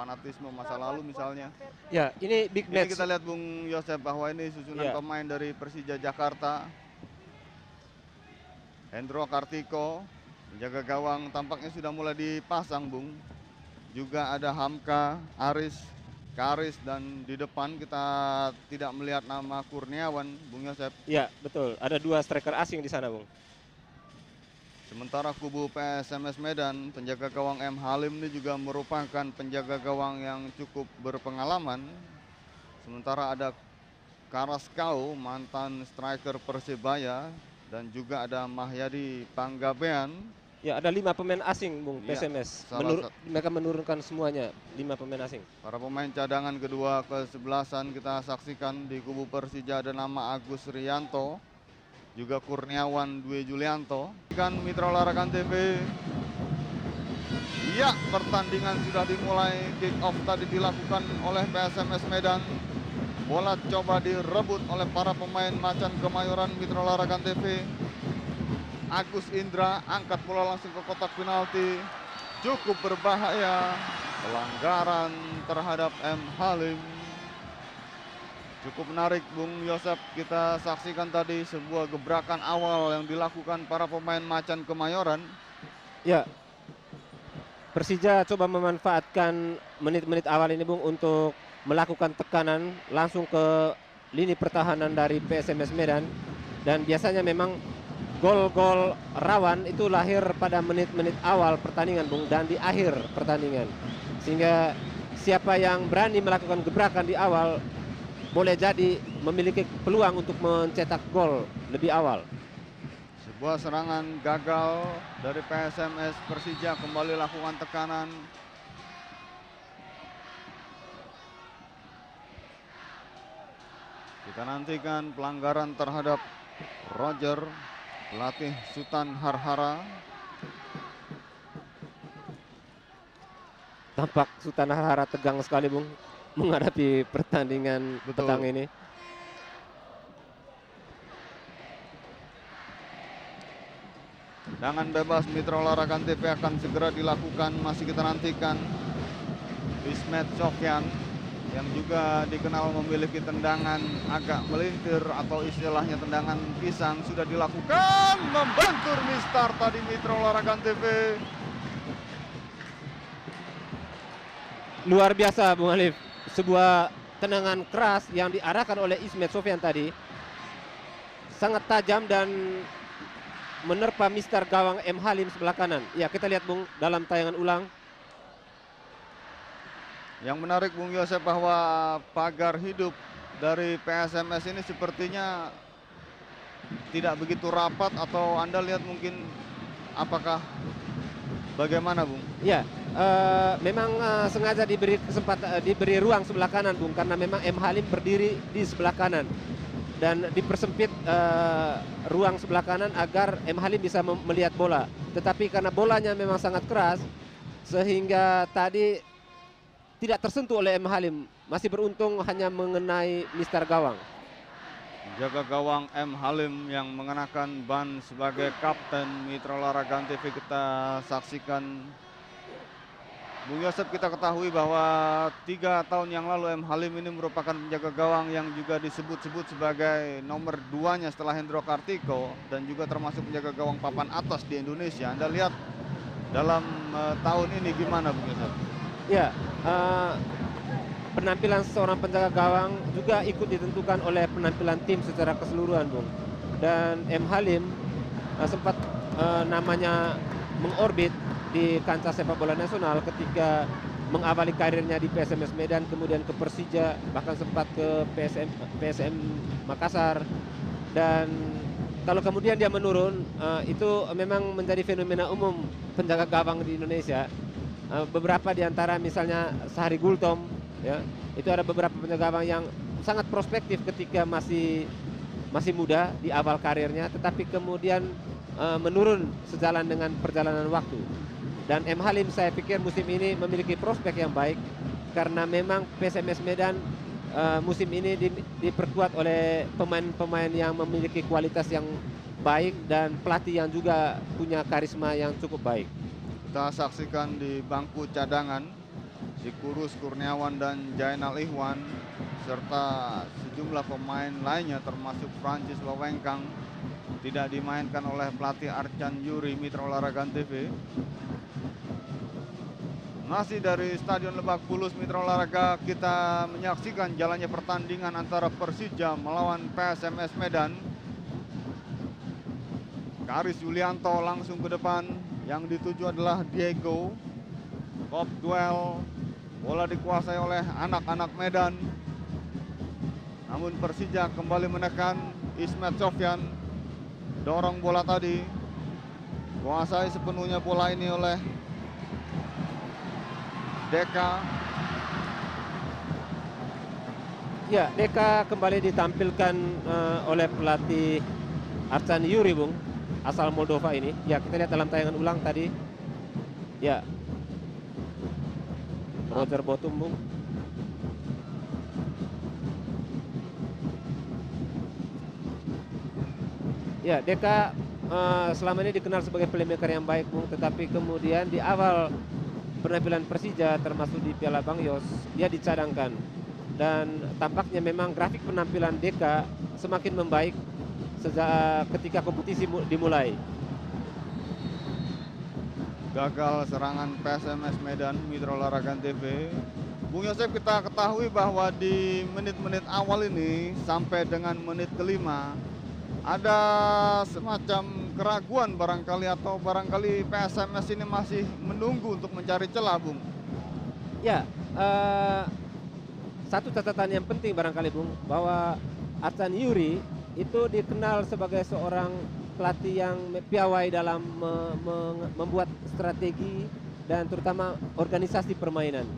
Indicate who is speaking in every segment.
Speaker 1: fanatisme masa lalu misalnya.
Speaker 2: Ya, ini big
Speaker 1: Ini
Speaker 2: match.
Speaker 1: kita lihat Bung Yosep bahwa ini susunan pemain dari Persija Jakarta. Hendro Kartiko, penjaga gawang tampaknya sudah mulai dipasang, Bung. Juga ada Hamka, Aris, Karis, dan di depan kita tidak melihat nama Kurniawan, Bung Yosep.
Speaker 2: Ya, betul. Ada 2 striker asing di sana, Bung.
Speaker 1: Sementara kubu PSMS Medan, penjaga gawang M. Halim ini juga merupakan penjaga gawang yang cukup berpengalaman. Sementara ada Karaskau, mantan striker Persebaya, dan juga ada Mahyadi Panggabean.
Speaker 2: Ya, ada 5 pemain asing, Bung, PSMS. Mereka menurunkan semuanya 5 pemain asing.
Speaker 1: Para pemain cadangan kedua ke-11 kita saksikan di kubu Persija ada nama Agus Rianto, juga Kurniawan Dwi Julianto. Kan Mitra Olahraga TV. Ya, pertandingan sudah dimulai. Kick off tadi dilakukan oleh PSMS Medan. Bola coba direbut oleh para pemain Macan Kemayoran Mitra Olahraga TV. Agus Indra angkat bola langsung ke kotak penalti. Cukup berbahaya. Pelanggaran terhadap M. Halim. Cukup menarik Bung Yosep, kita saksikan tadi sebuah gebrakan awal yang dilakukan para pemain Macan Kemayoran.
Speaker 2: Ya, Persija coba memanfaatkan menit-menit awal ini, Bung, untuk melakukan tekanan langsung ke lini pertahanan dari PSMS Medan. Dan biasanya memang gol-gol rawan itu lahir pada menit-menit awal pertandingan, Bung, dan di akhir pertandingan. Sehingga siapa yang berani melakukan gebrakan di awal boleh jadi memiliki peluang untuk mencetak gol lebih awal.
Speaker 1: Sebuah serangan gagal dari PSMS. Persija kembali lakukan tekanan. Kita nantikan pelanggaran terhadap Roger, pelatih Sultan Harhara.
Speaker 2: Tampak Sultan Harhara tegang sekali, Bung, menghadapi pertandingan petang ini.
Speaker 1: Tendangan bebas Mitra Olahraga TV akan segera dilakukan. Masih kita nantikan Ismet Sofyan yang juga dikenal memiliki tendangan agak melintir atau istilahnya tendangan pisang sudah dilakukan. Membentur mistar tadi Mitra Olahraga TV.
Speaker 2: Luar biasa, Bung Alif. Sebuah tendangan keras yang diarahkan oleh Ismet Sofyan tadi sangat tajam dan menerpa mister gawang M. Halim sebelah kanan. Ya, kita lihat, Bung, dalam tayangan ulang.
Speaker 1: Yang menarik Bung Yosep bahwa pagar hidup dari PSMS ini sepertinya tidak begitu rapat, atau Anda lihat mungkin apakah bagaimana, Bung?
Speaker 2: Ya, memang sengaja diberi ruang sebelah kanan, Bung, karena memang M. Halim berdiri di sebelah kanan dan dipersempit ruang sebelah kanan agar M. Halim bisa melihat bola. Tetapi karena bolanya memang sangat keras sehingga tadi tidak tersentuh oleh M. Halim. Masih beruntung hanya mengenai mister gawang.
Speaker 1: Jaga gawang M. Halim yang mengenakan ban sebagai kapten Mitra Olahraga TV kita saksikan. Bung Yosep, kita ketahui bahwa 3 tahun yang lalu M. Halim ini merupakan penjaga gawang yang juga disebut-sebut sebagai nomor 2-nya setelah Hendro Kartiko, dan juga termasuk penjaga gawang papan atas di Indonesia. Anda lihat dalam tahun ini gimana, Bung Yosep?
Speaker 2: Ya, penampilan seorang penjaga gawang juga ikut ditentukan oleh penampilan tim secara keseluruhan, Bung. Dan M. Halim sempat namanya mengorbit di kancah sepak bola nasional ketika mengawali karirnya di PSMS Medan, kemudian ke Persija, bahkan sempat ke PSM Makassar. Dan kalau kemudian dia menurun, itu memang menjadi fenomena umum penjaga gawang di Indonesia. Beberapa di antara misalnya Sahari Gultom, ya, itu ada beberapa penjaga gawang yang sangat prospektif ketika masih muda di awal karirnya, tetapi kemudian menurun sejalan dengan perjalanan waktu. Dan M. Halim saya pikir musim ini memiliki prospek yang baik karena memang PSMS Medan musim ini diperkuat oleh pemain-pemain yang memiliki kualitas yang baik dan pelatih yang juga punya karisma yang cukup baik.
Speaker 1: Kita saksikan di bangku cadangan Sikurus Kurniawan dan Jainal Ihwan serta sejumlah pemain lainnya termasuk Francis Wawengkang tidak dimainkan oleh pelatih Arcan Yuri Mitra Olahraga TV. Masih dari Stadion Lebak Bulus Mitra Olahraga kita menyaksikan jalannya pertandingan antara Persija melawan PSMS Medan. Karis Yulianto langsung ke depan, yang dituju adalah Diego. Top duel, bola dikuasai oleh anak-anak Medan. Namun Persija kembali menekan. Ismet Sofyan dorong bola tadi, kuasai sepenuhnya bola ini oleh Deka.
Speaker 2: Ya, Deka kembali ditampilkan oleh pelatih Arcan Yuri, Bung, asal Moldova ini. Ya, kita lihat dalam tayangan ulang tadi. Ya, Roger Botum, Bung. Ya, Deka selama ini dikenal sebagai playmaker yang baik, Bung. Tetapi kemudian di awal penampilan Persija termasuk di Piala Bang Yos, dia dicadangkan. Dan tampaknya memang grafik penampilan Deka semakin membaik sejak ketika kompetisi dimulai.
Speaker 1: Gagal serangan PSMS Medan Mitra Olahraga TV. Bung Yosef, kita ketahui bahwa di menit-menit awal ini sampai dengan menit kelima ada semacam keraguan barangkali, atau barangkali PSMS ini masih menunggu untuk mencari celah, Bung.
Speaker 2: Ya, satu catatan yang penting barangkali, Bung, bahwa Arcan Yuri itu dikenal sebagai seorang pelatih yang piawai dalam membuat strategi dan terutama organisasi permainan.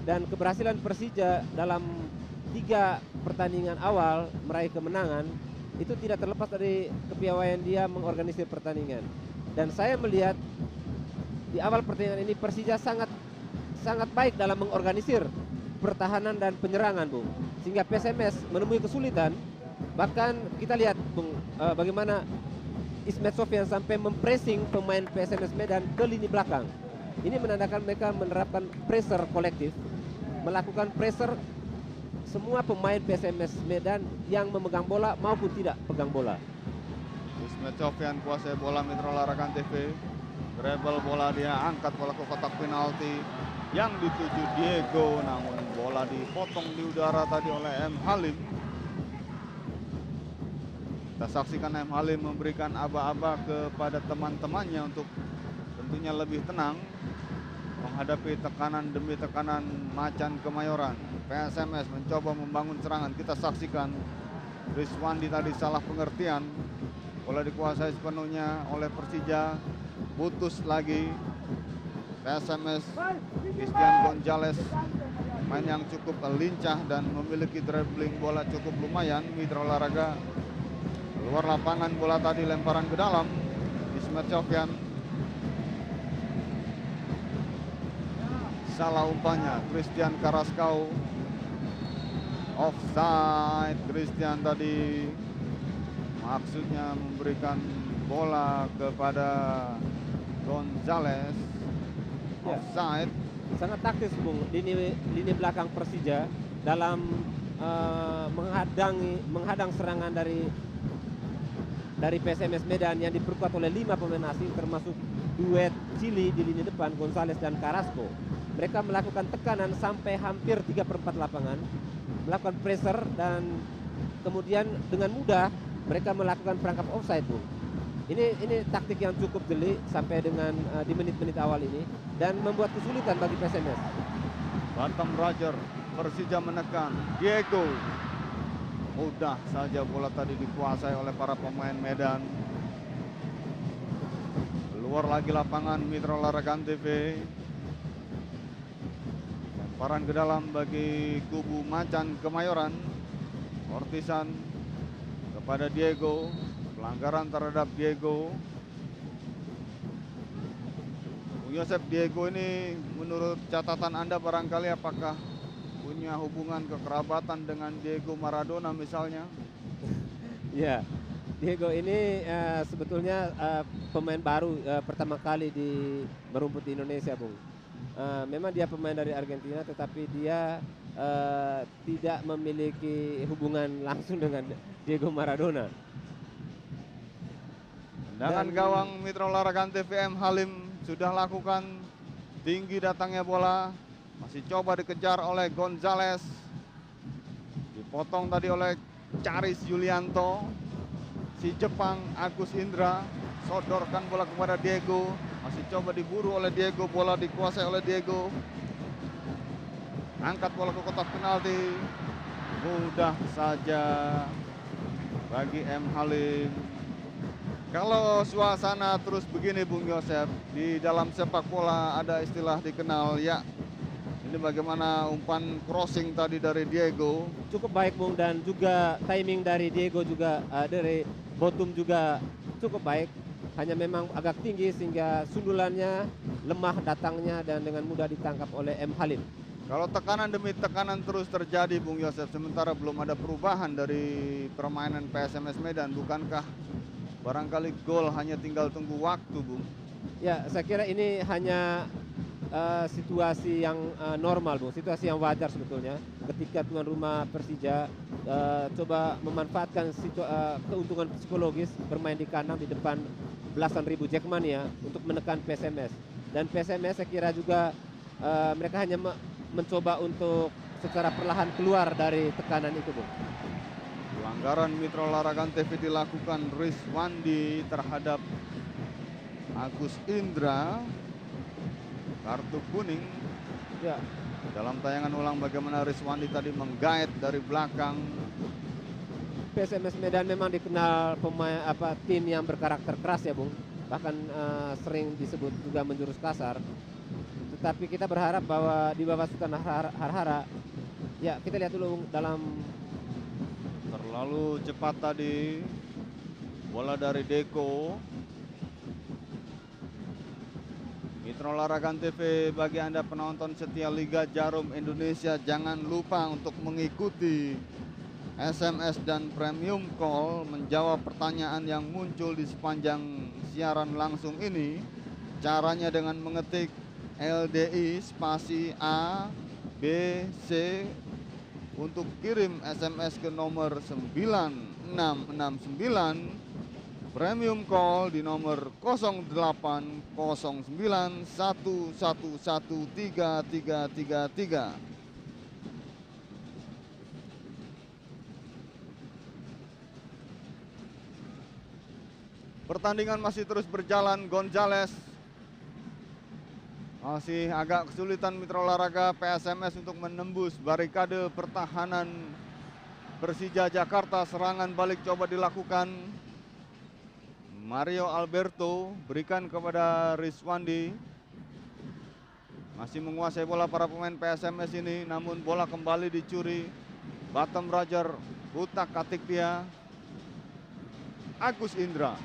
Speaker 2: Dan keberhasilan Persija dalam 3 pertandingan awal meraih kemenangan itu tidak terlepas dari kepiawaian dia mengorganisir pertandingan. Dan saya melihat di awal pertandingan ini Persija sangat baik dalam mengorganisir pertahanan dan penyerangan, Bung, sehingga PSMS menemui kesulitan. Bahkan kita lihat, Bung, bagaimana Ismet Sofyan sampai mempressing pemain PSMS Medan ke lini belakang. Ini menandakan mereka menerapkan pressure kolektif, melakukan pressure semua pemain PSMS Medan yang memegang bola maupun tidak pegang bola.
Speaker 1: Ismet Sofyan kuasai bola Mitra Olahraga TV. Dribble bola, dia angkat bola ke kotak penalti yang dituju Diego, namun bola dipotong di udara tadi oleh M. Halim. Kita saksikan M. Halim memberikan aba-aba kepada teman-temannya untuk tentunya lebih tenang menghadapi tekanan demi tekanan Macan Kemayoran. PSMS mencoba membangun serangan. Kita saksikan Rizwandi tadi salah pengertian. Bola dikuasai sepenuhnya oleh Persija. Putus lagi. PSMS, Christian Gonzalez, main yang cukup lincah dan memiliki dribbling bola cukup lumayan. Mitra Olahraga luar lapangan, bola tadi lemparan ke dalam. Ismet Sofyan salah umpannya. Christian Carrasco offside. Christian tadi maksudnya memberikan bola kepada Gonzalez. Offside.
Speaker 2: Sangat taktis, Bung, lini belakang Persija dalam menghadang serangan dari PSMS Medan yang diperkuat oleh 5 pemain asing, termasuk duet Cili di lini depan, Gonzalez dan Carrasco. Mereka melakukan tekanan sampai hampir 3/4 lapangan, melakukan pressure, dan kemudian dengan mudah mereka melakukan perangkap offside, Bung. Ini taktik yang cukup jeli sampai dengan di menit-menit awal ini dan membuat kesulitan bagi PSMS.
Speaker 1: Batam Roger, Persija menekan Diego. Mudah saja bola tadi dikuasai oleh para pemain Medan. Keluar lagi lapangan Mitra Olahraga TV. Lemparan ke dalam bagi kubu Macan Kemayoran. Ortisan kepada Diego. Pelanggaran terhadap Diego. Bung Yosef, Diego ini menurut catatan Anda barangkali apakah punya hubungan kekerabatan dengan Diego Maradona misalnya?
Speaker 2: Ya, Diego ini sebetulnya pemain baru pertama kali di merumput di Indonesia, Bung. memang dia pemain dari Argentina, tetapi dia tidak memiliki hubungan langsung dengan Diego Maradona.
Speaker 1: Tendangan gawang Mitra Olahraga Antv M Halim sudah lakukan, tinggi datangnya bola, masih coba dikejar oleh Gonzales, dipotong tadi oleh Charis Yulianto. Si Jepang Agus Indra sodorkan bola kepada Diego, masih coba diburu oleh Diego, bola dikuasai oleh Diego, angkat bola ke kotak penalti, mudah saja bagi M Halim. Kalau suasana terus begini Bung Yosef, di dalam sepak bola ada istilah dikenal ya. Ini bagaimana umpan crossing tadi dari Diego.
Speaker 2: Cukup baik Bung, dan juga timing dari Diego juga dari bottom juga cukup baik. Hanya memang agak tinggi sehingga sundulannya lemah datangnya dan dengan mudah ditangkap oleh M Halim.
Speaker 1: Kalau tekanan demi tekanan terus terjadi Bung Yosef, sementara belum ada perubahan dari permainan PSMS Medan, bukankah barangkali gol hanya tinggal tunggu waktu Bung?
Speaker 2: Ya, saya kira ini hanya situasi yang normal Bung, situasi yang wajar sebetulnya ketika tuan rumah Persija coba memanfaatkan keuntungan psikologis bermain di kandang di depan belasan ribu Jackmania untuk menekan PSMS. Dan PSMS saya kira juga mereka hanya mencoba untuk secara perlahan keluar dari tekanan itu Bung.
Speaker 1: Pelanggaran Mitra Olahraga TV dilakukan Rizwandi terhadap Agus Indra, kartu kuning.
Speaker 2: Ya,
Speaker 1: dalam tayangan ulang bagaimana Rizwandi tadi menggait dari belakang.
Speaker 2: PSMS Medan memang dikenal pemain tim yang berkarakter keras ya Bung, bahkan sering disebut juga menjurus kasar. Tetapi kita berharap bahwa di bawah Sultan Harhara, ya kita lihat dulu Bung, dalam
Speaker 1: terlalu cepat tadi bola dari Deko. Mitra Olahraga TV, bagi Anda penonton setia Liga Jarum Indonesia, jangan lupa untuk mengikuti SMS dan Premium Call menjawab pertanyaan yang muncul di sepanjang siaran langsung ini. Caranya dengan mengetik LDI spasi A B C untuk kirim SMS ke nomor 9669. Premium Call di nomor 0809111333. Pertandingan masih terus berjalan. Gonzales masih agak kesulitan Mitra Olahraga PSMS untuk menembus barikade pertahanan Persija Jakarta. Serangan balik coba dilakukan. Mario Alberto berikan kepada Rizwandi. Masih menguasai bola para pemain PSMS ini, namun bola kembali dicuri. Bottom Roger, Butak Katik dia. Agus Indra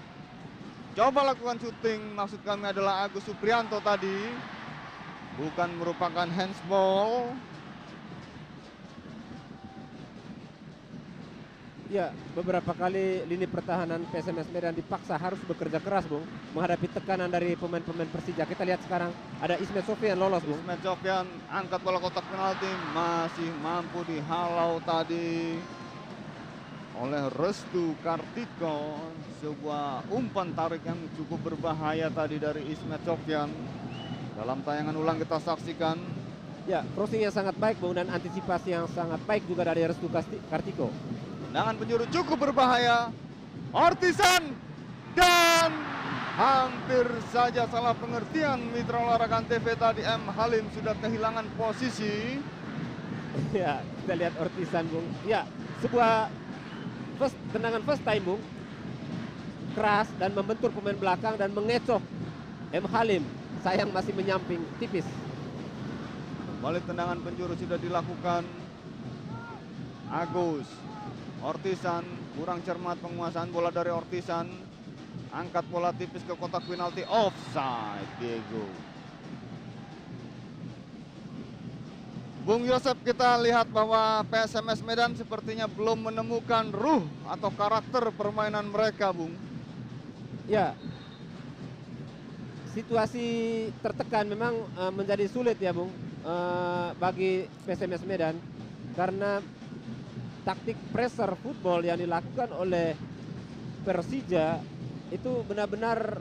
Speaker 1: coba lakukan syuting, maksud kami adalah Agus Suprianto tadi. Bukan merupakan handsball.
Speaker 2: Ya, beberapa kali lini pertahanan PSMS Medan dipaksa harus bekerja keras Bung, menghadapi tekanan dari pemain-pemain Persija. Kita lihat sekarang ada Ismet Sofyan lolos Bung.
Speaker 1: Ismet Sofyan angkat bola kotak penalti, masih mampu dihalau tadi oleh Restu Kartiko. Sebuah umpan tarik yang cukup berbahaya tadi dari Ismet Sofyan. Dalam tayangan ulang kita saksikan.
Speaker 2: Ya, crossing yang sangat baik Bung, dan antisipasi yang sangat baik juga dari Restu Kartiko.
Speaker 1: Tendangan penjuru cukup berbahaya. Ortisan dan hampir saja salah pengertian Mitra Olahraga TV tadi. M Halim sudah kehilangan posisi.
Speaker 2: Ya, kita lihat Ortisan Bung. Ya, sebuah tendangan first time Bung, keras dan membentur pemain belakang dan mengecoh M Halim. Sayang masih menyamping tipis.
Speaker 1: Balik tendangan penjuru sudah dilakukan. Agus Ortisan kurang cermat penguasaan bola dari Ortisan. Angkat bola tipis ke kotak penalti, offside Diego. Bung Yosef, kita lihat bahwa PSMS Medan sepertinya belum menemukan ruh atau karakter permainan mereka Bung.
Speaker 2: Ya, situasi tertekan memang menjadi sulit ya Bung bagi PSMS Medan, karena taktik pressure football yang dilakukan oleh Persija itu benar-benar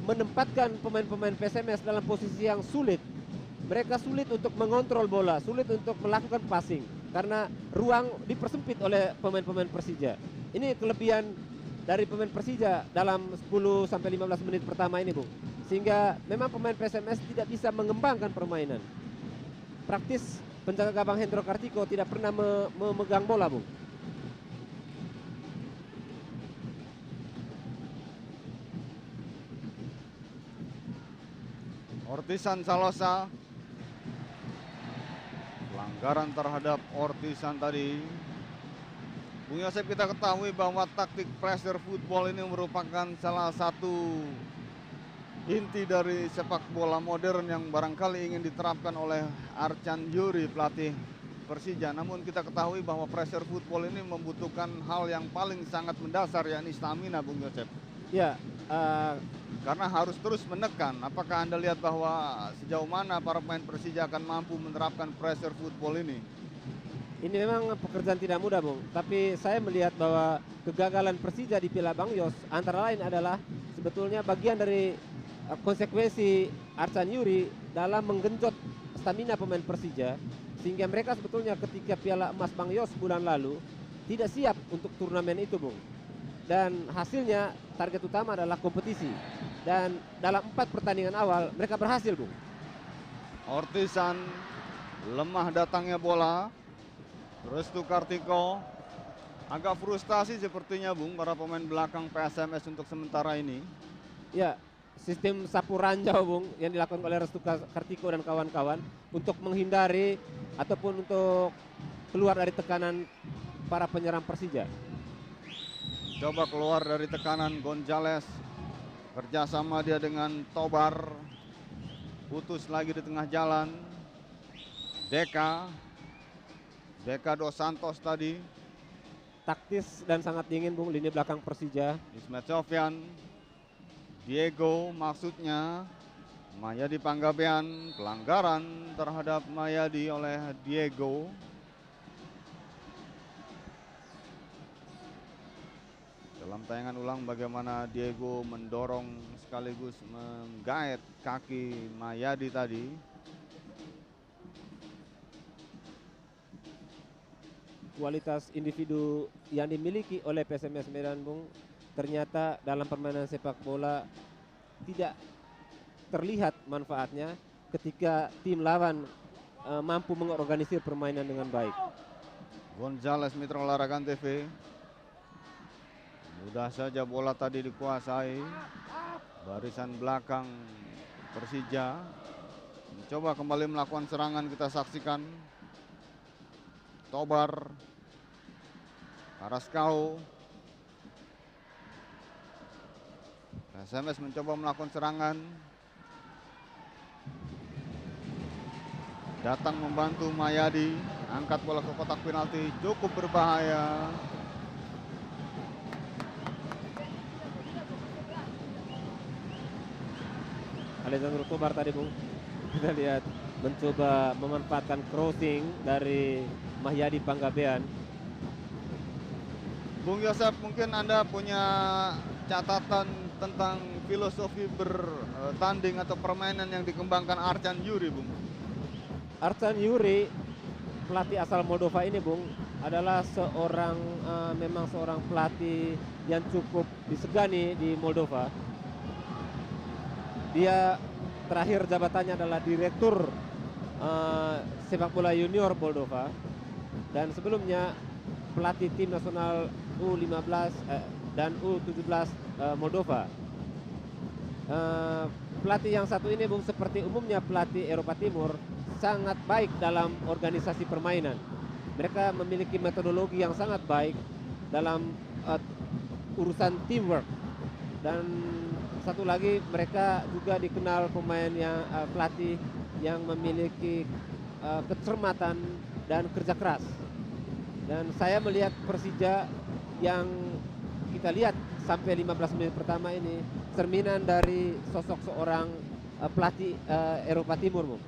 Speaker 2: menempatkan pemain-pemain PSMS dalam posisi yang sulit. Mereka sulit untuk mengontrol bola, sulit untuk melakukan passing karena ruang dipersempit oleh pemain-pemain Persija. Ini kelebihan dari pemain Persija dalam 10 sampai 15 menit pertama ini, Bung. Sehingga memang pemain PSMS tidak bisa mengembangkan permainan. Praktis penjaga gawang Hendro Kartiko tidak pernah memegang bola, Bung.
Speaker 1: Ortisan Salosa, pelanggaran terhadap Ortisan tadi. Bung Yosep, kita ketahui bahwa taktik pressure football ini merupakan salah satu inti dari sepak bola modern yang barangkali ingin diterapkan oleh Arcan Yuri, pelatih Persija. Namun kita ketahui bahwa pressure football ini membutuhkan hal yang paling sangat mendasar, yakni stamina, Bung Yosep.
Speaker 2: Ya,
Speaker 1: karena harus terus menekan. Apakah Anda lihat bahwa sejauh mana para pemain Persija akan mampu menerapkan pressure football ini?
Speaker 2: Ini memang pekerjaan tidak mudah, Bung. Tapi saya melihat bahwa kegagalan Persija di Piala Bang Yos antara lain adalah sebetulnya bagian dari konsekuensi Arcan Yuri dalam menggenjot stamina pemain Persija, sehingga mereka sebetulnya ketika Piala Emas Bang Yos bulan lalu tidak siap untuk turnamen itu, Bung. Dan hasilnya target utama adalah kompetisi. Dan dalam 4 pertandingan awal mereka berhasil, Bung.
Speaker 1: Ortisan, lemah datangnya bola. Restu Kartiko agak frustasi sepertinya, Bung, para pemain belakang PSMS untuk sementara ini.
Speaker 2: Ya, sistem sapu ranjau, Bung, yang dilakukan oleh Restu Kartiko dan kawan-kawan untuk menghindari ataupun untuk keluar dari tekanan para penyerang Persija.
Speaker 1: Coba keluar dari tekanan Gonzales, kerjasama dia dengan Tobar, putus lagi di tengah jalan. Deka Dos Santos tadi.
Speaker 2: Taktis dan sangat dingin, Bung, lini belakang Persija.
Speaker 1: Ismet Sofyan, Diego maksudnya, Mayadi Panggabean, pelanggaran terhadap Mayadi oleh Diego. Dalam tayangan ulang bagaimana Diego mendorong sekaligus menggait kaki Mayadi tadi.
Speaker 2: Kualitas individu yang dimiliki oleh PSMS Medan, Bung, ternyata dalam permainan sepak bola tidak terlihat manfaatnya ketika tim lawan mampu mengorganisir permainan dengan baik.
Speaker 1: Gonzales, Mitra Olahraga TV. Mudah saja bola tadi dikuasai. Barisan belakang Persija mencoba kembali melakukan serangan, kita saksikan. Tobar, Karaskau. PSMS mencoba melakukan serangan. Datang membantu Mayadi, angkat bola ke kotak penalti, cukup berbahaya.
Speaker 2: Alessandro Tobar tadi, Bung, kita lihat mencoba memanfaatkan crossing dari Mahyadi Panggabean.
Speaker 1: Bung Yosep, mungkin Anda punya catatan tentang filosofi bertanding atau permainan yang dikembangkan Arcan Yuri, Bung?
Speaker 2: Arcan Yuri, pelatih asal Moldova ini, Bung, adalah memang seorang pelatih yang cukup disegani di Moldova. Dia terakhir jabatannya adalah direktur sepak bola junior Moldova, dan sebelumnya pelatih tim nasional U15 dan U17 Moldova. Pelatih yang satu ini, Bung, seperti umumnya pelatih Eropa Timur, sangat baik dalam organisasi permainan. Mereka memiliki metodologi yang sangat baik dalam urusan teamwork. Dan satu lagi, mereka juga dikenal pemain yang pelatih yang memiliki kecermatan dan kerja keras. Dan saya melihat Persija yang kita lihat sampai 15 menit pertama ini cerminan dari sosok seorang pelatih Eropa Timur, Bung.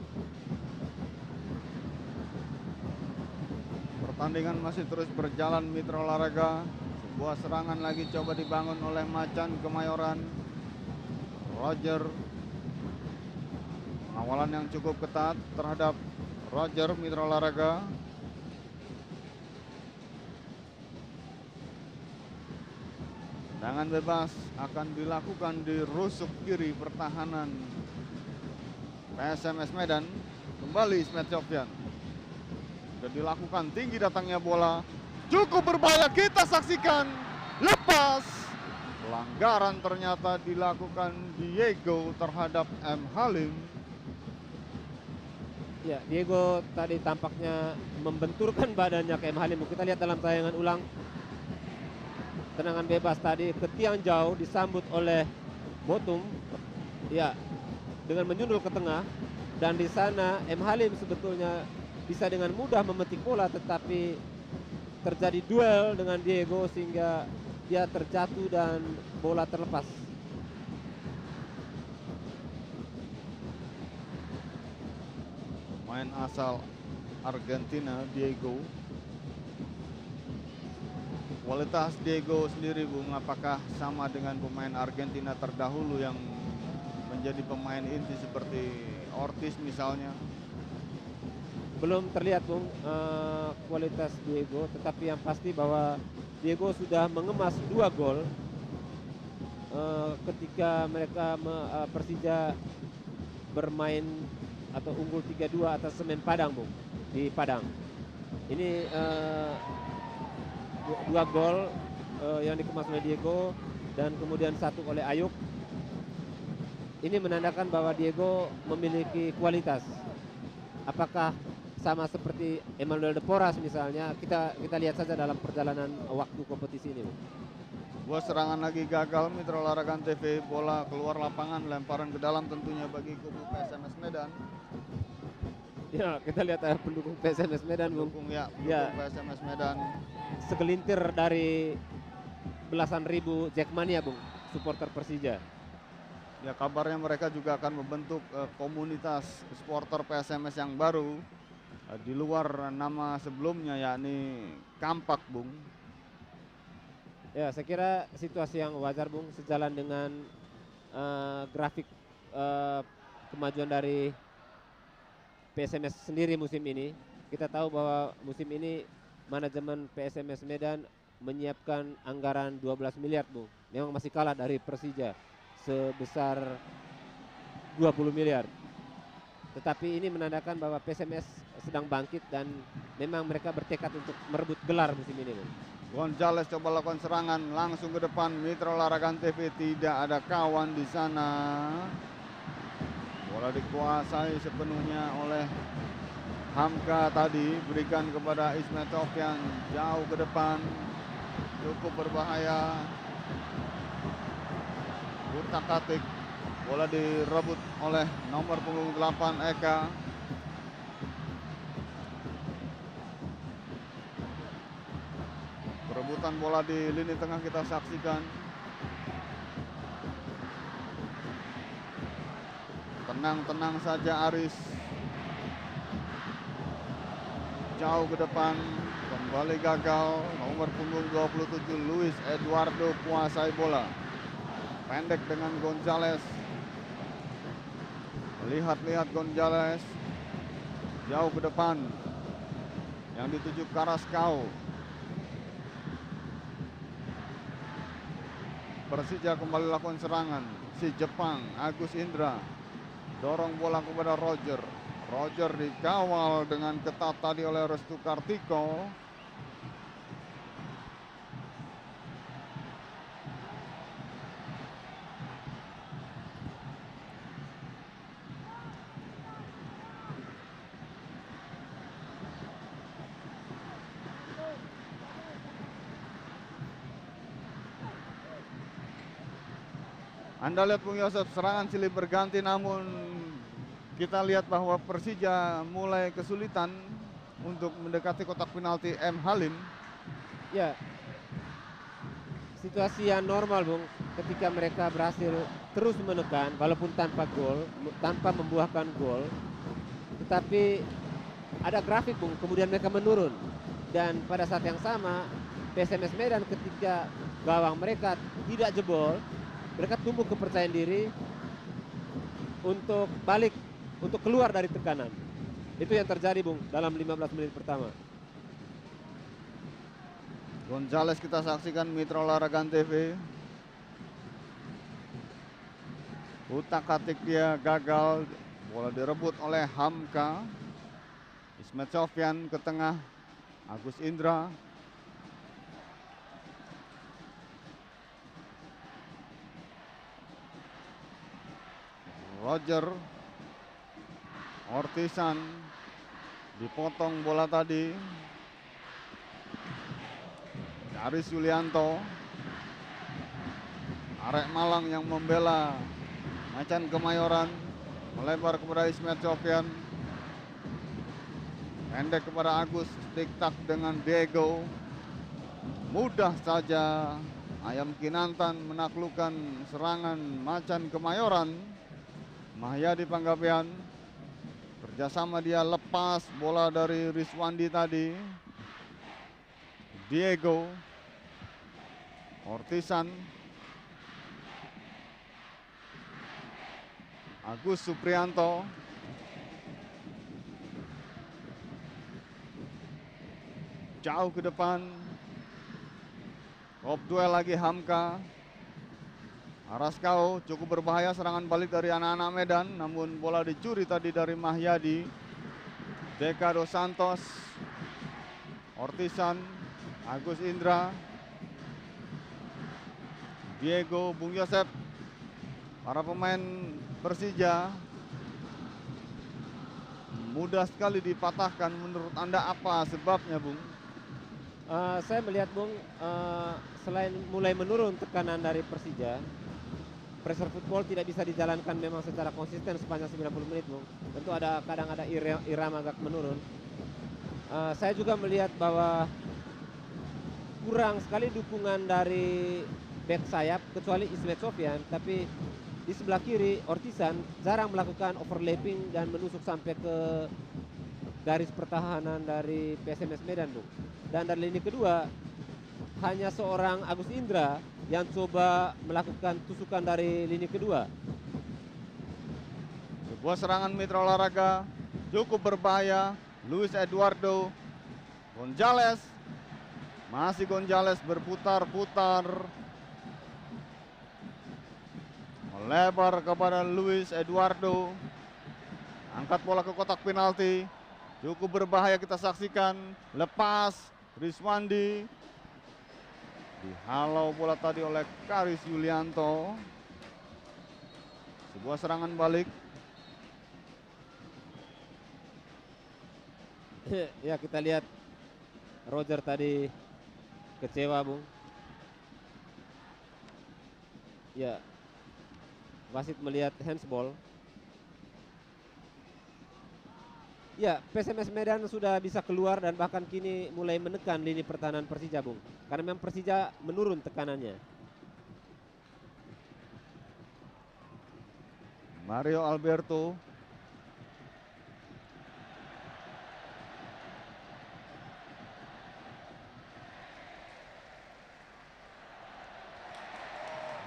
Speaker 1: Pertandingan masih terus berjalan mitra olahraga. Sebuah serangan lagi coba dibangun oleh Macan Kemayoran. Roger, pengawalan yang cukup ketat terhadap Roger mitra olahraga. Tendangan bebas akan dilakukan di rusuk kiri pertahanan PSMS Medan. Kembali Ismet Sofyan. Sudah dilakukan, tinggi datangnya bola. Cukup berbahaya, kita saksikan. Lepas. Pelanggaran ternyata dilakukan Diego terhadap M. Halim.
Speaker 2: Ya, Diego tadi tampaknya membenturkan badannya ke M. Halim. Kita lihat dalam tayangan ulang. Tendangan bebas tadi ke tiang jauh disambut oleh Botum. Ya, dengan menyundul ke tengah. Dan di sana M. Halim sebetulnya bisa dengan mudah memetik bola, tetapi terjadi duel dengan Diego sehingga dia terjatuh dan bola terlepas.
Speaker 1: Main asal Argentina Diego. Kualitas Diego sendiri, Bung, apakah sama dengan pemain Argentina terdahulu yang menjadi pemain inti seperti Ortiz misalnya?
Speaker 2: Belum terlihat, Bung, kualitas Diego, tetapi yang pasti bahwa Diego sudah mengemas 2 gol ketika mereka Persija bermain atau unggul 3-2 atas Semen Padang, Bung, di Padang. Ini 2 gol yang dikemas oleh Diego dan kemudian 1 oleh Ayuk. Ini menandakan bahwa Diego memiliki kualitas. Apakah sama seperti Emmanuel De Porras misalnya? Kita lihat saja dalam perjalanan waktu kompetisi ini, Bung.
Speaker 1: Buah serangan lagi gagal mitra olahraga TV. Bola keluar lapangan, lemparan ke dalam tentunya bagi kubu PSMS Medan.
Speaker 2: Ya, kita lihat pendukung PSMS Medan, Bung.
Speaker 1: Pendukung
Speaker 2: Ya.
Speaker 1: PSMS Medan.
Speaker 2: Segelintir dari belasan ribu Jackmania, Bung, supporter Persija.
Speaker 1: Ya, kabarnya mereka juga akan membentuk komunitas supporter PSMS yang baru di luar nama sebelumnya, yakni Kampak, Bung.
Speaker 2: Ya, saya kira situasi yang wajar, Bung, sejalan dengan grafik kemajuan dari PSMS sendiri musim ini. Kita tahu bahwa musim ini manajemen PSMS Medan menyiapkan anggaran 12 miliar, Bung. Memang masih kalah dari Persija sebesar 20 miliar. Tetapi ini menandakan bahwa PSMS sedang bangkit dan memang mereka bertekad untuk merebut gelar musim ini, Bung.
Speaker 1: Gonzales coba lakukan serangan langsung ke depan. Mitra olahraga TV, tidak ada kawan di sana. Bola dikuasai sepenuhnya oleh Hamka tadi, berikan kepada Ismet Sofyan, jauh ke depan, cukup berbahaya. Utak-atik, bola direbut oleh nomor punggung 8 Eka. Perebutan bola di lini tengah kita saksikan. Tenang-tenang saja Aris. Jauh ke depan, kembali gagal. Nomor punggung 27 Luis Eduardo kuasai bola. Pendek dengan Gonzales. Lihat-lihat Gonzales. Jauh ke depan. Yang dituju Karaskau. Persija kembali lakukan serangan. Si Jepang, Agus Indra. Dorong bola kepada Roger. Roger dikawal dengan ketat tadi oleh Restu Kartiko. Anda lihat Bung Yosef, serangan silih berganti, namun kita lihat bahwa Persija mulai kesulitan untuk mendekati kotak penalti M. Halim.
Speaker 2: Ya, situasi yang normal, Bung. ketika mereka berhasil terus menekan walaupun tanpa gol, tanpa membuahkan gol, tetapi ada grafik Bung, kemudian mereka menurun. Dan pada saat yang sama PSMS Medan ketika gawang mereka tidak jebol, mereka tumbuh kepercayaan diri untuk balik, untuk keluar dari tekanan. Itu yang terjadi Bung dalam 15 menit pertama.
Speaker 1: Gonzales kita saksikan Mitra Olahraga TV. Utak-atik dia gagal, bola direbut oleh Hamka. Ismet Sofyan ke tengah, Agus Indra. Roger Ortisan dipotong bola tadi. Aris Yulianto, Arek Malang yang membela Macan Kemayoran, melebar kepada Ismet Sofyan, pendek kepada Agus, tik-tak dengan Diego. Mudah saja Ayam Kinantan menaklukkan serangan Macan Kemayoran. Mahyadi Panggabean, kerjasama dia lepas bola dari Rizwandi tadi. Diego, Ortisan, Agus Suprianto, jauh ke depan, top duel lagi Hamka. Araskau cukup berbahaya, serangan balik dari anak-anak Medan, namun bola dicuri tadi dari Mahyadi. Deka Dos Santos, Ortisan, Agus Indra, Diego, Bung Yosep. Para pemain Persija mudah sekali dipatahkan. Menurut Anda apa sebabnya, Bung?
Speaker 2: Saya melihat Bung, selain mulai menurun tekanan dari Persija, pressure football tidak bisa dijalankan memang secara konsisten sepanjang 90 menit Bung. Tentu kadang ada irama agak menurun. Saya juga melihat bahwa kurang sekali dukungan dari back sayap kecuali Ismet Sofyan, tapi di sebelah kiri Ortisan jarang melakukan overlapping dan menusuk sampai ke garis pertahanan dari PSMS Medan Bung. Dan dari lini kedua hanya seorang Agus Indra yang coba melakukan tusukan dari lini kedua.
Speaker 1: Sebuah serangan Mitra Olahraga cukup berbahaya. Luis Eduardo Gonzales, masih Gonzales berputar-putar, melebar kepada Luis Eduardo, angkat bola ke kotak penalti. Cukup berbahaya kita saksikan. Lepas Rizwandi, dihalau bola tadi oleh Karis Yulianto. Sebuah serangan balik.
Speaker 2: Ya, kita lihat Roger tadi kecewa Bung. Ya, wasit melihat handsball. Ya, PSMS Medan sudah bisa keluar dan bahkan kini mulai menekan lini pertahanan Persija Bung. Karena memang Persija menurun tekanannya.
Speaker 1: Mario Alberto,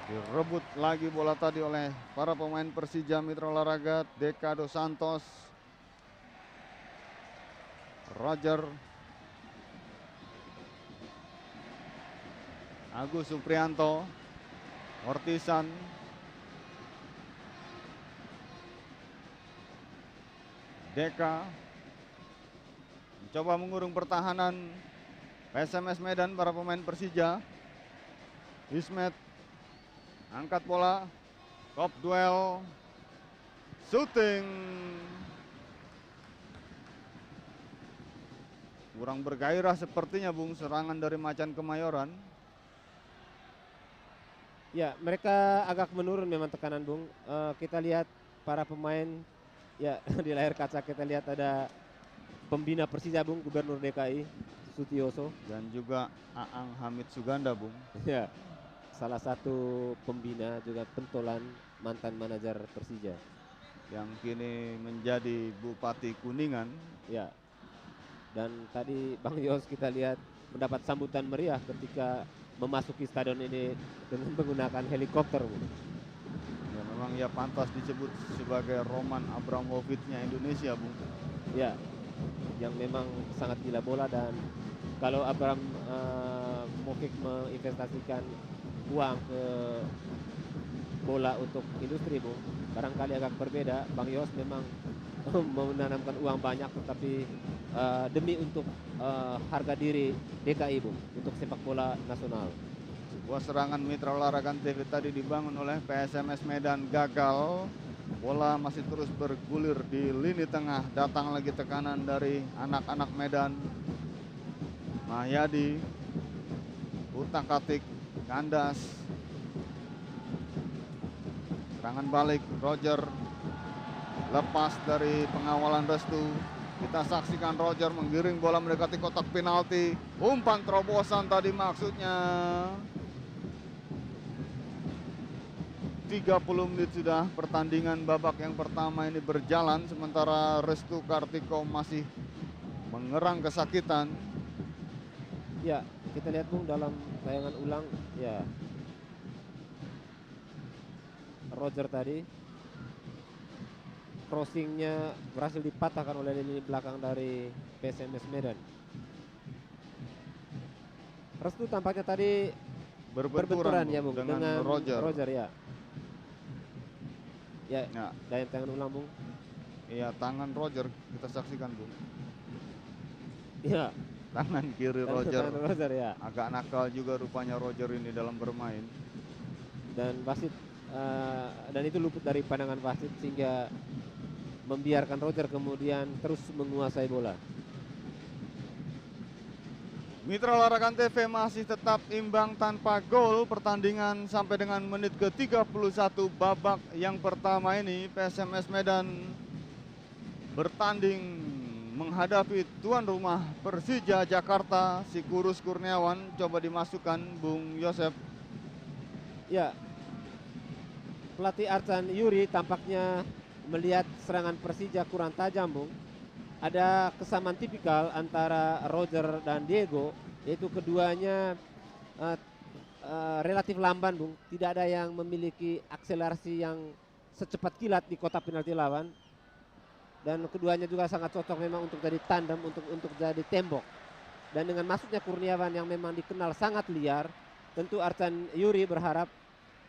Speaker 1: direbut lagi bola tadi oleh para pemain Persija Mitra Olahraga. Deka Dos Santos, Roger, Agus Suprianto, Ortisan, Deka mencoba mengurung pertahanan PSMS Medan, para pemain Persija. Ismet angkat bola, top duel, shooting. Kurang bergairah sepertinya Bung serangan dari Macan Kemayoran.
Speaker 2: Ya, mereka agak menurun memang tekanan Bung. Kita lihat para pemain, ya di layar kaca kita lihat ada pembina Persija Bung, Gubernur DKI Sutioso.
Speaker 1: Dan juga Aang Hamid Suganda Bung.
Speaker 2: Ya, salah satu pembina juga pentolan mantan manajer Persija.
Speaker 1: yang kini menjadi Bupati Kuningan.
Speaker 2: Ya. Dan tadi Bang Yos kita lihat mendapat sambutan meriah ketika memasuki stadion ini dengan menggunakan helikopter, Bung.
Speaker 1: Ya, memang ia pantas disebut sebagai Roman Abramovich-nya Indonesia, Bung.
Speaker 2: Ya, yang memang sangat gila bola, dan kalau Abramovich menginvestasikan uang ke bola untuk industri, Bung, barangkali agak berbeda. Bang Yos memang menanamkan uang banyak, tetapi demi untuk harga diri DKI, Bung, untuk sepak bola nasional.
Speaker 1: Sebuah serangan Mitra Olahraga TV tadi dibangun oleh PSMS Medan gagal. Bola masih terus bergulir di lini tengah. Datang lagi tekanan dari anak-anak Medan. Mahyadi, utak-atik, kandas. Serangan balik Roger, lepas dari pengawalan Restu. Kita saksikan Roger menggiring bola mendekati kotak penalti. Umpan terobosan tadi maksudnya. 30 menit sudah pertandingan babak yang pertama ini berjalan, sementara Restu Kartiko masih mengerang kesakitan.
Speaker 2: Ya, kita lihat, Bung, dalam tayangan ulang, ya, Roger tadi crossingnya berhasil dipatahkan oleh lini belakang dari PSMS Medan. Restu tampaknya tadi berbenturan ya, Bung, dengan Roger ya. Ya,
Speaker 1: Ya,
Speaker 2: dari tangan ulang, Bung.
Speaker 1: iya, tangan Roger kita saksikan, Bung.
Speaker 2: Iya,
Speaker 1: Tangan kiri
Speaker 2: tangan Roger ya.
Speaker 1: Agak nakal juga rupanya Roger ini dalam bermain.
Speaker 2: Dan wasit dan itu luput dari pandangan wasit sehingga membiarkan Roger kemudian terus menguasai bola.
Speaker 1: Mitra Olahraga TV masih tetap imbang tanpa gol. Pertandingan sampai dengan menit ke-31 babak yang pertama ini. PSMS Medan bertanding menghadapi tuan rumah Persija Jakarta. Si Kurus Kurniawan coba dimasukkan, Bung Yosep.
Speaker 2: Ya, pelatih Arcan Yuri tampaknya melihat serangan Persija kurang tajam, Bung. Ada kesamaan tipikal antara Roger dan Diego, yaitu keduanya relatif lamban, Bung. Tidak ada yang memiliki akselerasi yang secepat kilat di kotak penalti lawan. Dan keduanya juga sangat cocok memang untuk jadi tandem, untuk jadi tembok. Dan dengan masuknya Kurniawan yang memang dikenal sangat liar, tentu Arcan Yuri berharap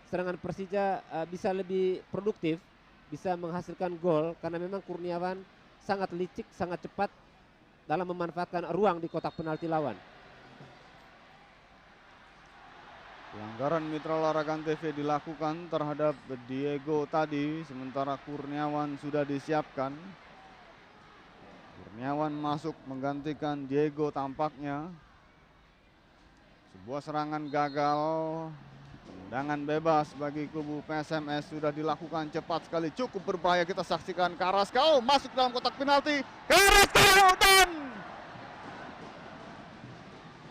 Speaker 2: serangan Persija bisa lebih produktif, bisa menghasilkan gol, karena memang Kurniawan sangat licik, sangat cepat dalam memanfaatkan ruang di kotak penalti lawan.
Speaker 1: Pelanggaran Mitra Olahraga TV dilakukan terhadap Diego tadi, sementara Kurniawan sudah disiapkan. Kurniawan masuk menggantikan Diego tampaknya. Sebuah serangan gagal. Tendangan bebas bagi kubu PSMS sudah dilakukan cepat sekali, cukup berbahaya. Kita saksikan Carrasco masuk dalam kotak penalti. Carrasco, dan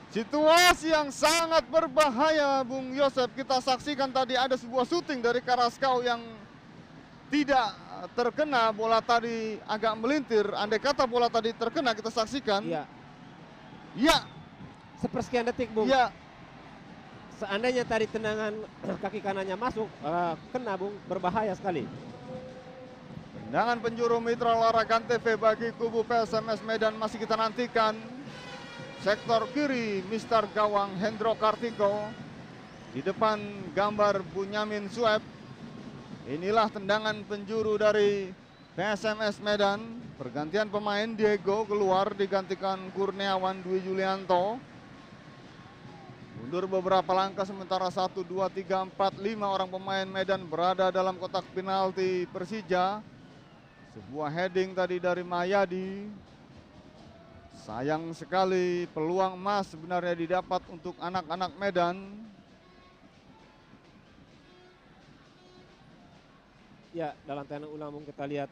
Speaker 1: situasi yang sangat berbahaya, Bung Yosep. Kita saksikan tadi ada sebuah syuting dari Carrasco yang tidak terkena. Bola tadi agak melintir. Andai kata bola tadi terkena, kita saksikan.
Speaker 2: Iya.
Speaker 1: Ya.
Speaker 2: Sepersekian detik, Bung.
Speaker 1: Ya.
Speaker 2: Seandainya tadi tendangan kaki kanannya masuk, kena, Bung, berbahaya sekali.
Speaker 1: Tendangan penjuru Mitra Olahraga TV bagi kubu PSMS Medan masih kita nantikan. Sektor kiri Mister Gawang Hendro Kartiko. Di depan gambar Bunyamin Sueb. Inilah tendangan penjuru dari PSMS Medan. Pergantian pemain, Diego keluar digantikan Kurniawan Dwi Julianto. Mundur beberapa langkah, sementara 1, 2, 3, 4, 5 orang pemain Medan berada dalam kotak penalti Persija. Sebuah heading tadi dari Mayadi. Sayang sekali peluang emas sebenarnya didapat untuk anak-anak Medan.
Speaker 2: Ya, dalam tayangan ulang, Bung, kita lihat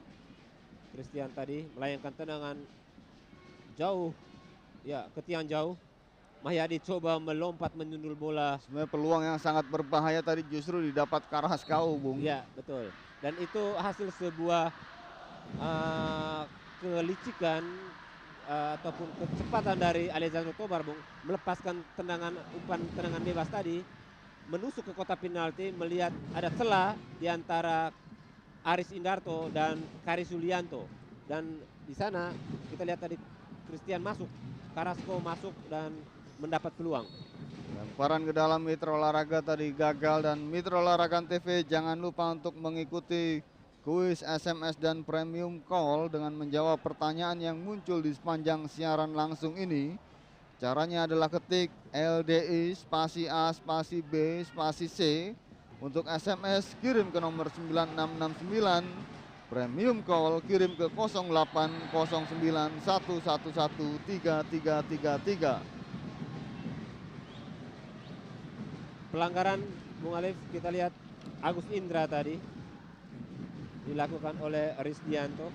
Speaker 2: Christian tadi melayangkan tendangan jauh, ya, ke tiang jauh. Mahyadi coba melompat menyundul bola.
Speaker 1: Sebenarnya peluang yang sangat berbahaya tadi justru didapat Carrasco, Bung.
Speaker 2: Ya, betul. Dan itu hasil sebuah kelicikan ataupun kecepatan dari Alejandro Tobar, Bung, melepaskan umpan tendangan bebas tadi, menusuk ke kotak penalti, melihat ada celah di antara Aris Indarto dan Karis Yulianto. Dan di sana kita lihat tadi Christian masuk, Carrasco masuk dan mendapat peluang.
Speaker 1: Lemparan ke dalam Mitra Olahraga tadi gagal, dan Mitra Olahraga TV jangan lupa untuk mengikuti kuis SMS dan premium call dengan menjawab pertanyaan yang muncul di sepanjang siaran langsung ini. Caranya adalah ketik LDI spasi A spasi B spasi C. Untuk SMS kirim ke nomor 9669. Premium call kirim ke 0809111333.
Speaker 2: Pelanggaran, Bung Alif, kita lihat Agus Indra tadi dilakukan oleh Risdianto.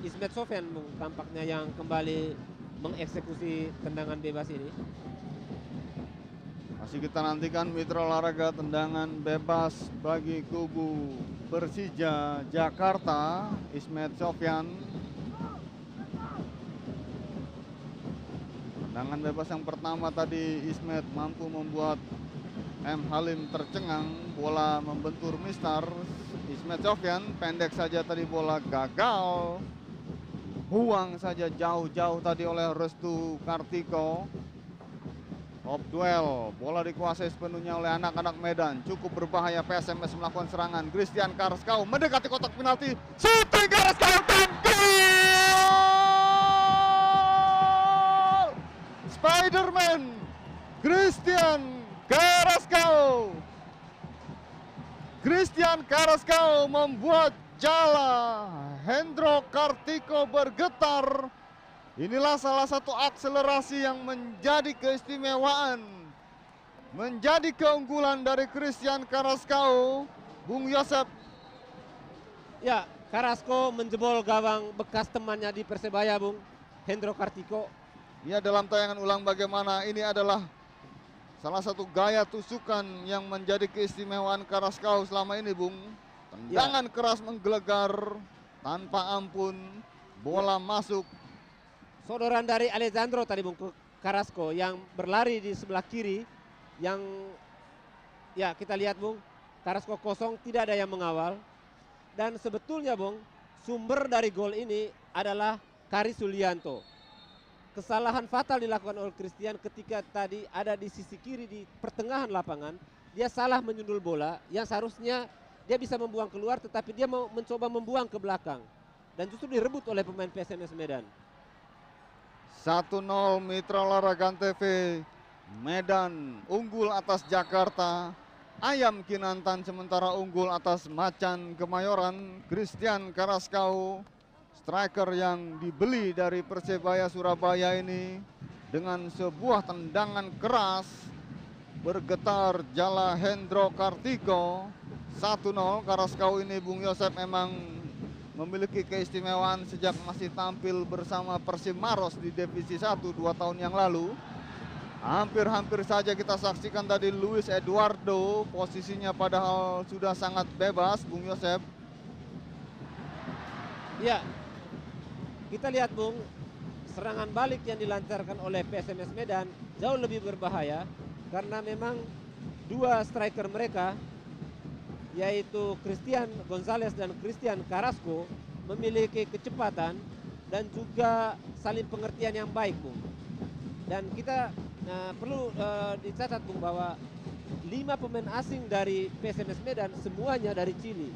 Speaker 2: Ismet Sofyan, Bung, tampaknya yang kembali mengeksekusi tendangan bebas ini.
Speaker 1: Masih kita nantikan Mitra Olahraga tendangan bebas bagi kubu Persija Jakarta. Ismet Sofyan. Tendangan bebas yang pertama tadi Ismet mampu membuat M. Halim tercengang. Bola membentur Mister Ismet Sofyan. Pendek saja tadi bola, gagal. Buang saja jauh-jauh tadi oleh Restu Kartiko. Top duel, bola dikuasai sepenuhnya oleh anak-anak Medan. Cukup berbahaya, PSMS melakukan serangan. Christian Carrasco mendekati kotak penalti. Shooting Carrasco, gol! Spiderman Christian Carrasco. Christian Carrasco membuat jala Hendro Kartiko bergetar. Inilah salah satu akselerasi yang menjadi keistimewaan, menjadi keunggulan dari Christian Carrasco, Bung Yosep.
Speaker 2: Ya, Carrasco menjebol gawang bekas temannya di Persebaya, Bung, Hendro Kartiko.
Speaker 1: Ya, dalam tayangan ulang bagaimana ini adalah salah satu gaya tusukan yang menjadi keistimewaan Carrasco selama ini, Bung. Tendangan keras menggelegar tanpa ampun, bola masuk.
Speaker 2: Sodoran dari Alejandro tadi, Bung, ke Carrasco yang berlari di sebelah kiri, yang ya kita lihat, Bung, Carrasco kosong, tidak ada yang mengawal. Dan sebetulnya, Bung, sumber dari gol ini adalah Karis Yulianto. Kesalahan fatal dilakukan oleh Christian ketika tadi ada di sisi kiri di pertengahan lapangan. Dia salah menyundul bola yang seharusnya dia bisa membuang keluar, tetapi dia mau mencoba membuang ke belakang. Dan justru direbut oleh pemain PSMS Medan.
Speaker 1: 1-0 Mitra Olahraga TV. Medan unggul atas Jakarta. Ayam Kinantan sementara unggul atas Macan Kemayoran. Christian Carrasco, striker yang dibeli dari Persebaya Surabaya ini, dengan sebuah tendangan keras bergetar jala Hendro Kartiko. 1-0. Carrasco ini, Bung Yosep, memang memiliki keistimewaan sejak masih tampil bersama Persib Maros di Divisi 1 2 tahun yang lalu. Hampir-hampir saja kita saksikan tadi Luis Eduardo, posisinya padahal sudah sangat bebas, Bung Yosep.
Speaker 2: Ya, kita lihat, Bung, serangan balik yang dilancarkan oleh PSMS Medan jauh lebih berbahaya karena memang dua striker mereka, yaitu Christian Gonzalez dan Christian Carrasco, memiliki kecepatan dan juga saling pengertian yang baik, Bung. Dan kita perlu dicatat, Bung, bahwa 5 pemain asing dari PSMS Medan semuanya dari Chili.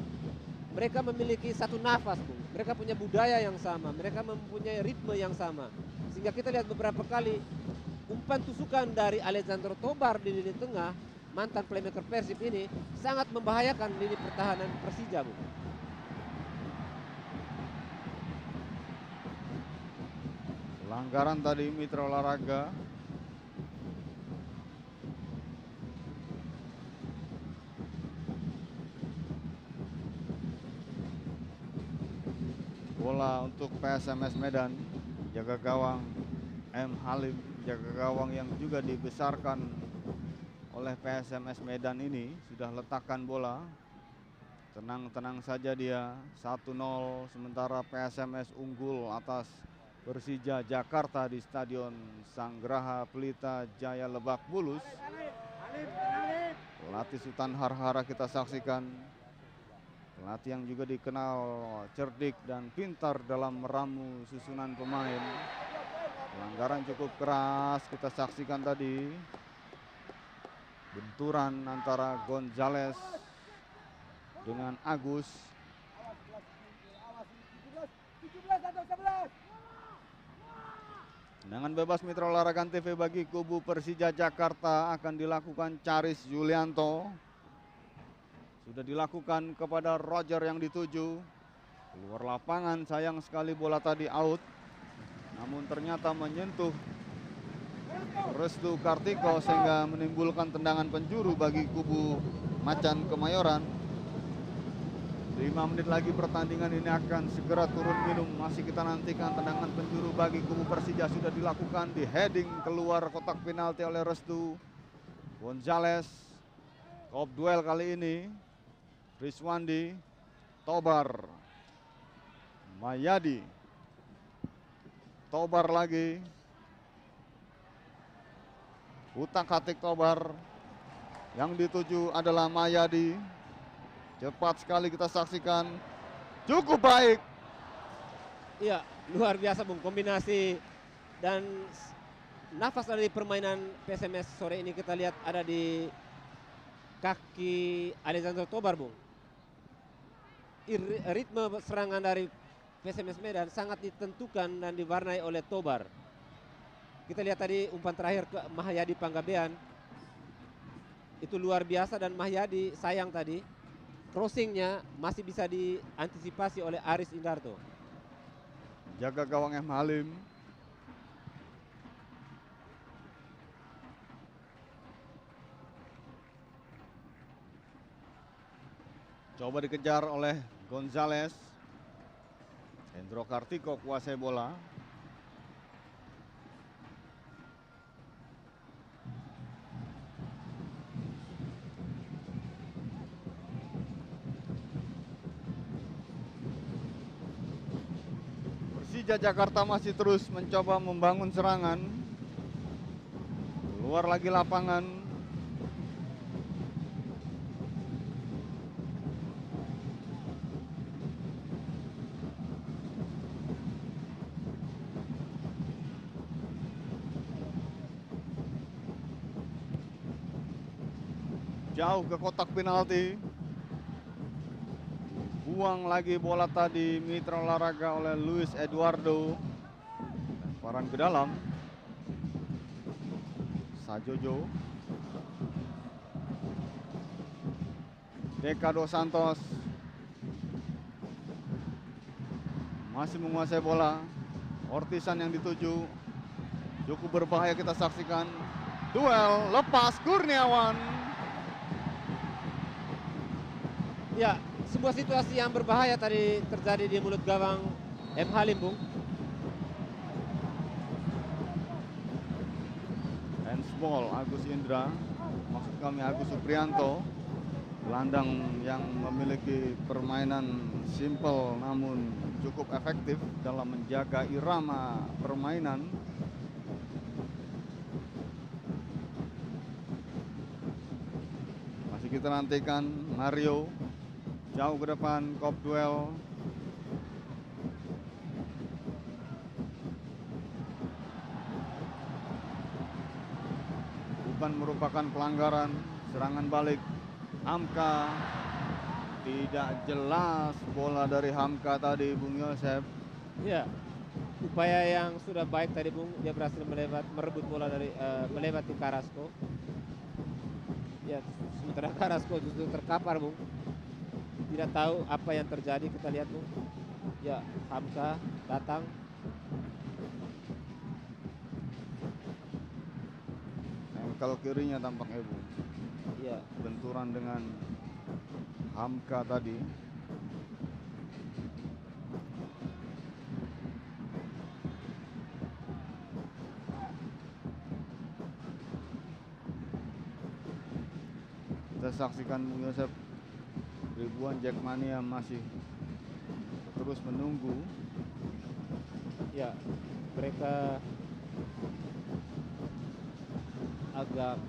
Speaker 2: Mereka memiliki satu nafas, Bung. Mereka punya budaya yang sama, mereka mempunyai ritme yang sama. Sehingga kita lihat beberapa kali umpan tusukan dari Alejandro Tobar di lini tengah, mantan playmaker Persib ini, sangat membahayakan lini pertahanan Persija, Bung.
Speaker 1: Pelanggaran tadi Mitra Olahraga. bola untuk PSMS Medan. Jaga gawang M. Halim, jaga gawang yang juga dibesarkan oleh PSMS Medan ini sudah letakkan bola. Tenang-tenang saja dia. 1-0 sementara PSMS unggul atas Persija Jakarta di Stadion Sanggraha Pelita Jaya Lebak Bulus. Pelatih Sultan Harhara kita saksikan. Pelatih yang juga dikenal cerdik dan pintar dalam meramu susunan pemain. Pelanggaran cukup keras kita saksikan tadi. Benturan antara Gonzales dengan Agus. Tendangan bebas Mitra Olahraga TV bagi kubu Persija Jakarta akan dilakukan Charis Yulianto. Sudah dilakukan kepada Roger yang dituju. Keluar lapangan, sayang sekali bola tadi out. Namun ternyata menyentuh Restu Kartiko sehingga menimbulkan tendangan penjuru bagi kubu Macan Kemayoran. 5 menit lagi pertandingan ini akan segera turun minum. Masih kita nantikan tendangan penjuru bagi kubu Persija sudah dilakukan, di heading keluar kotak penalti oleh Restu Gonzales. Kop duel kali ini Rizwandi, Tobar, Mayadi, Tobar lagi, utak-atik Tobar. Yang dituju adalah Mayadi. Cepat sekali kita saksikan. Cukup baik.
Speaker 2: Iya, luar biasa Bung, kombinasi dan nafas dari permainan PSMS sore ini kita lihat ada di kaki Alexander Tobar Bung. Ritme serangan dari PSMS Medan sangat ditentukan dan diwarnai oleh Tobar. Kita lihat tadi umpan terakhir ke Mahyadi Panggabean. Itu luar biasa dan Mahyadi sayang tadi. Crossingnya masih bisa diantisipasi oleh Aris Indarto.
Speaker 1: Jaga gawang M. Halim. Coba dikejar oleh Gonzales. Hendro Kartiko kuasai bola. Persija Jakarta masih terus mencoba membangun serangan. Keluar lagi lapangan. Jauh ke kotak penalti. Buang lagi bola tadi Mitra Olahraga oleh Luis Eduardo. Lemparan ke dalam. Sajojo. Deka Dos Santos. Masih menguasai bola. Ortisan yang dituju. Cukup berbahaya kita saksikan. Duel lepas Kurniawan.
Speaker 2: Ya, sebuah situasi yang berbahaya tadi terjadi di mulut gawang M. Halim Bung.
Speaker 1: Handsball Agus Indra, maksud kami Agus Suprianto. Gelandang yang memiliki permainan simple namun cukup efektif dalam menjaga irama permainan. Masih kita nantikan Mario. Jauh ke depan, kop duel. Bukan merupakan pelanggaran, serangan balik. Hamka, tidak jelas bola dari Hamka tadi, Bung Yosef.
Speaker 2: Ya, upaya yang sudah baik tadi Bung, dia berhasil merebut bola dari melewati Carrasco. Ya, sementara Carrasco justru terkapar Bung. Tidak tahu apa yang terjadi, kita lihat Bung. Ya, Hamka datang.
Speaker 1: Engkel kirinya tampaknya Bung.
Speaker 2: Iya.
Speaker 1: Benturan dengan Hamka tadi. Kita saksikan Bung Yosep, ribuan Jackmania masih terus menunggu.
Speaker 2: Ya, mereka agak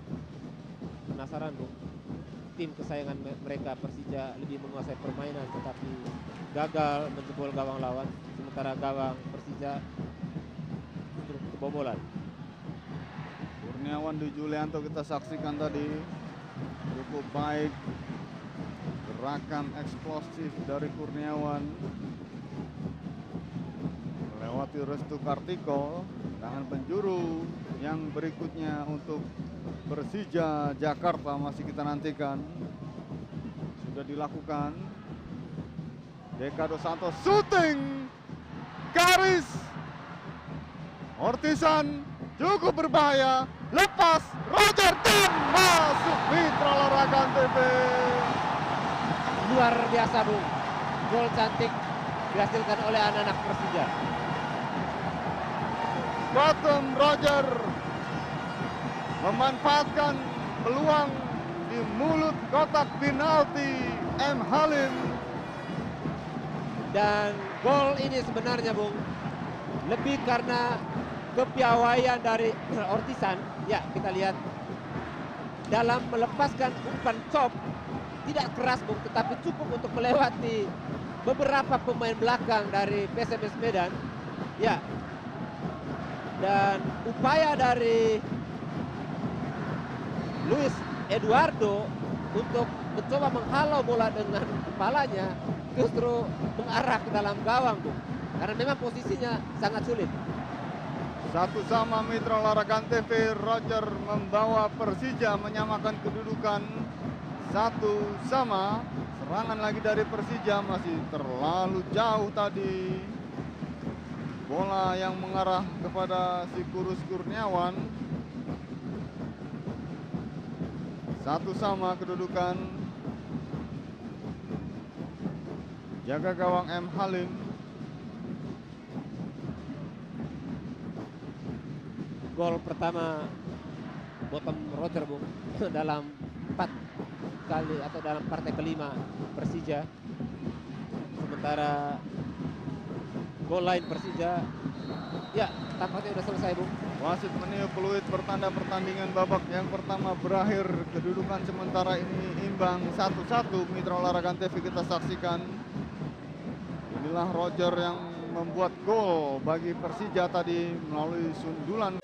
Speaker 2: penasaran Bung. Tim kesayangan mereka Persija lebih menguasai permainan tetapi gagal menjebol gawang lawan, sementara gawang Persija justru kebobolan.
Speaker 1: Kurniawan Dwi Julianto kita saksikan tadi cukup baik, gerakan eksplosif dari Kurniawan melewati Restu Kartiko. Tangan penjuru yang berikutnya untuk Persija Jakarta masih kita nantikan. Sudah dilakukan. Deka Dos Santos shooting garis. Ortisan cukup berbahaya. Lepas Roger dan masuk Mitra Olahraga TV.
Speaker 2: Luar biasa Bung. Gol cantik dihasilkan oleh anak-anak Persija.
Speaker 1: Bottom Roger memanfaatkan peluang di mulut kotak penalti M. Halim.
Speaker 2: Dan gol ini sebenarnya Bung lebih karena kepiawaian dari Ortisan. Ya, kita lihat dalam melepaskan umpan chop tidak keras Bung, tetapi cukup untuk melewati beberapa pemain belakang dari PSMS Medan. Ya, dan upaya dari Luis Eduardo untuk mencoba menghalau bola dengan kepalanya justru mengarah ke dalam gawang Bung, karena memang posisinya sangat sulit.
Speaker 1: 1-1 Mitra Olahraga TV. Roger membawa Persija menyamakan kedudukan 1-1. Serangan lagi dari Persija masih terlalu jauh tadi. Bola yang mengarah kepada si Kurus Kurniawan. 1-1 kedudukan. Jaga gawang M. Halim.
Speaker 2: Gol pertama bottom Roger Bung dalam 4 kali atau dalam partai kelima Persija. Sementara gol lain Persija ya tampaknya sudah selesai Bung.
Speaker 1: Wasit meniup peluit pertanda pertandingan babak yang pertama berakhir. Kedudukan sementara ini imbang 1-1. Mitra Olahraga TV kita saksikan. Inilah Roger yang membuat gol bagi Persija tadi melalui sundulan.